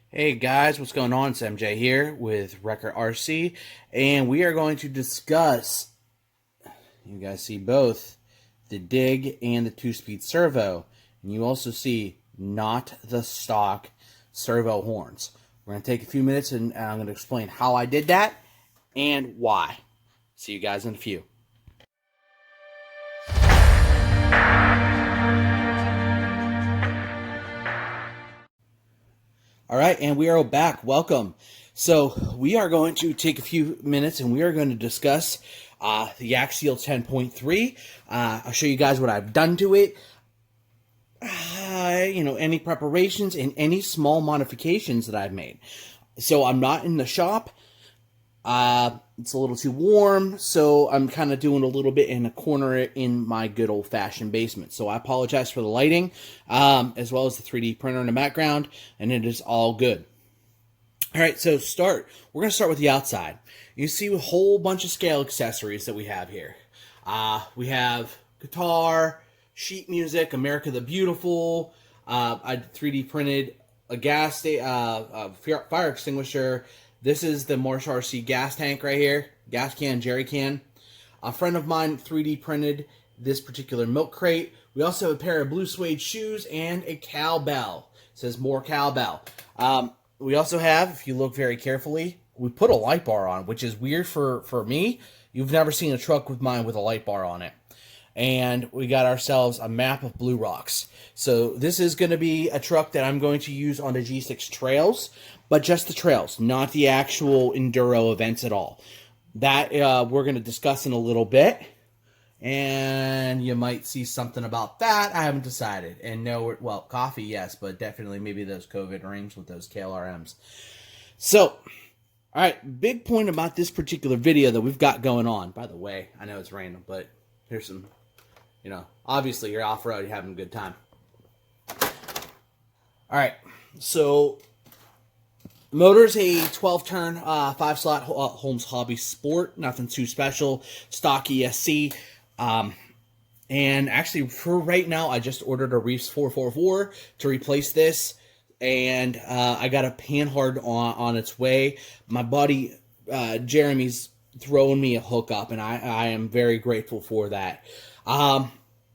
Hey guys, what's going on? It's MJ here with Wrecker RC, and we are going to discuss, you guys see both, the Dig and the 2-speed servo, and you also see not the stock servo horns. We're going to take a few minutes and I'm going to explain how I did that and why. See you guys in a few. All right, and we are back. Welcome. So we are going to take a few minutes and we are going to discuss the Axial 10.3. I'll show you guys what I've done to it. Any preparations and any small modifications that I've made. So I'm not in the shop. It's a little too warm, so I'm kind of doing a little bit in a corner in my good old-fashioned basement. So I apologize for the lighting, as well as the 3D printer in the background, and it is all good. All right, so we're going to start with the outside. You see a whole bunch of scale accessories that we have here. We have guitar, sheet music, America the Beautiful. I 3D printed a fire extinguisher. This is the Marsh RC gas tank right here, gas can, jerry can. A friend of mine 3D printed this particular milk crate. We also have a pair of blue suede shoes and a cowbell. It says more cowbell. We also have, if you look very carefully, we put a light bar on, which is weird for me. You've never seen a truck with mine with a light bar on it. And we got ourselves a map of Blue Rocks. So this is going to be a truck that I'm going to use on the G6 trails, but just the trails, not the actual enduro events at all. That we're going to discuss in a little bit, and you might see something about that. I haven't decided. And no, well, coffee, yes, but definitely maybe those COVID rings with those KLRMs. So, all right, big point about this particular video that we've got going on. By the way, I know it's random, but here's some, obviously you're off-road, you're having a good time. All right, so motor's a 12-turn, 5-slot Holmes Hobby Sport. Nothing too special. Stock ESC. And actually, for right now, I just ordered a Reef 444 to replace this. And I got a Panhard on its way. My buddy, Jeremy's throwing me a hookup, and I am very grateful for that.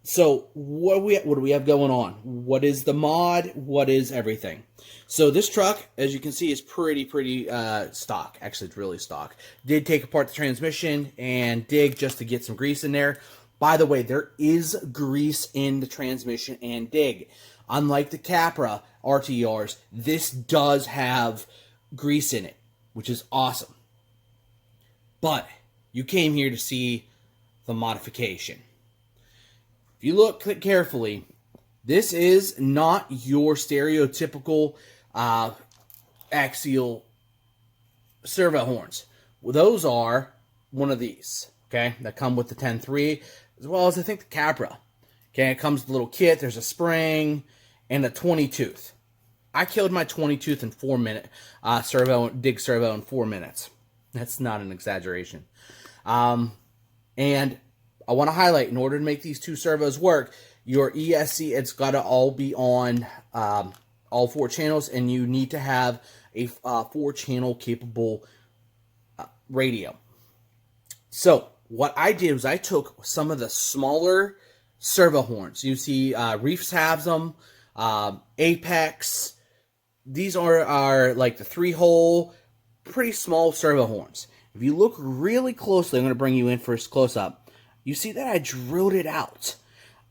So what do we have going on? What is the mod? What is everything? So this truck, as you can see, is pretty stock. Actually, it's really stock. Did take apart the transmission and dig just to get some grease in there. By the way, there is grease in the transmission and dig. Unlike the Capra RTRs, this does have grease in it, which is awesome. But you came here to see the modification. If you look carefully, this is not your stereotypical Axial servo horns. Well, those are one of these, okay, that come with the 10.3, as well as I think the Capra. Okay, it comes with a little kit. There's a spring and a 20-tooth. I killed my 20-tooth in 4 minutes. Dig servo in 4 minutes. That's not an exaggeration. And I want to highlight, in order to make these two servos work, your ESC, it's got to all be on all 4 channels, and you need to have a 4-channel capable radio. So what I did was I took some of the smaller servo horns. You see Reefs has them, Apex. These are like the 3-hole, pretty small servo horns. If you look really closely, I'm going to bring you in for a close-up. You see that I drilled it out.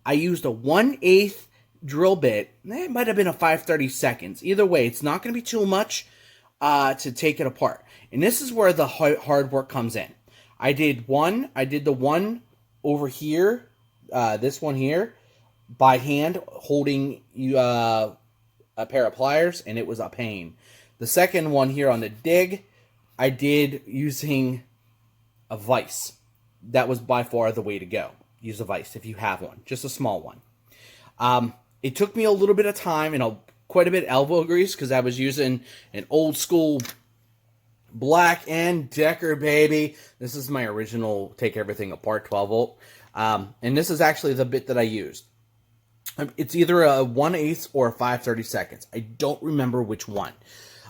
I used a 1/8 drill bit. It might have been a 5/32. Either way, it's not going to be too much to take it apart. And this is where the hard work comes in. I did the one over here, this one here, by hand, holding a pair of pliers, and it was a pain. The second one here on the dig, I did using a vise. That was by far the way to go. Use a vise if you have one, just a small one. It took me a little bit of time and quite a bit of elbow grease because I was using an old school Black & Decker, baby. This is my original take everything apart 12-volt. And this is actually the bit that I used. It's either a 1/8 or a 5/32. I don't remember which one.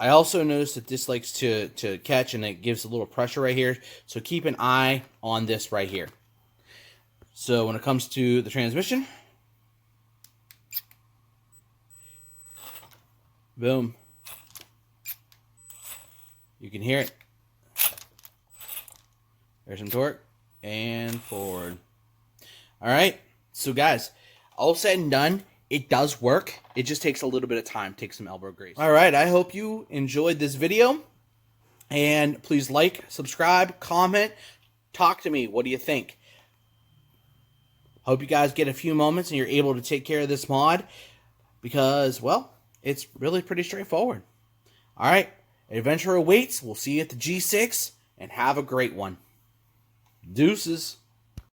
I also noticed that this likes to catch, and it gives a little pressure right here. So keep an eye on this right here. So when it comes to the transmission, boom, you can hear it. There's some torque, and forward. All right, so guys, all said and done, it does work. It just takes a little bit of time, takes some elbow grease. All right, I hope you enjoyed this video, and please like, subscribe, comment, talk to me. What do you think? Hope you guys get a few moments and you're able to take care of this mod, because, well, it's really pretty straightforward. All right, adventure awaits. We'll see you at the G6, and have a great one. Deuces.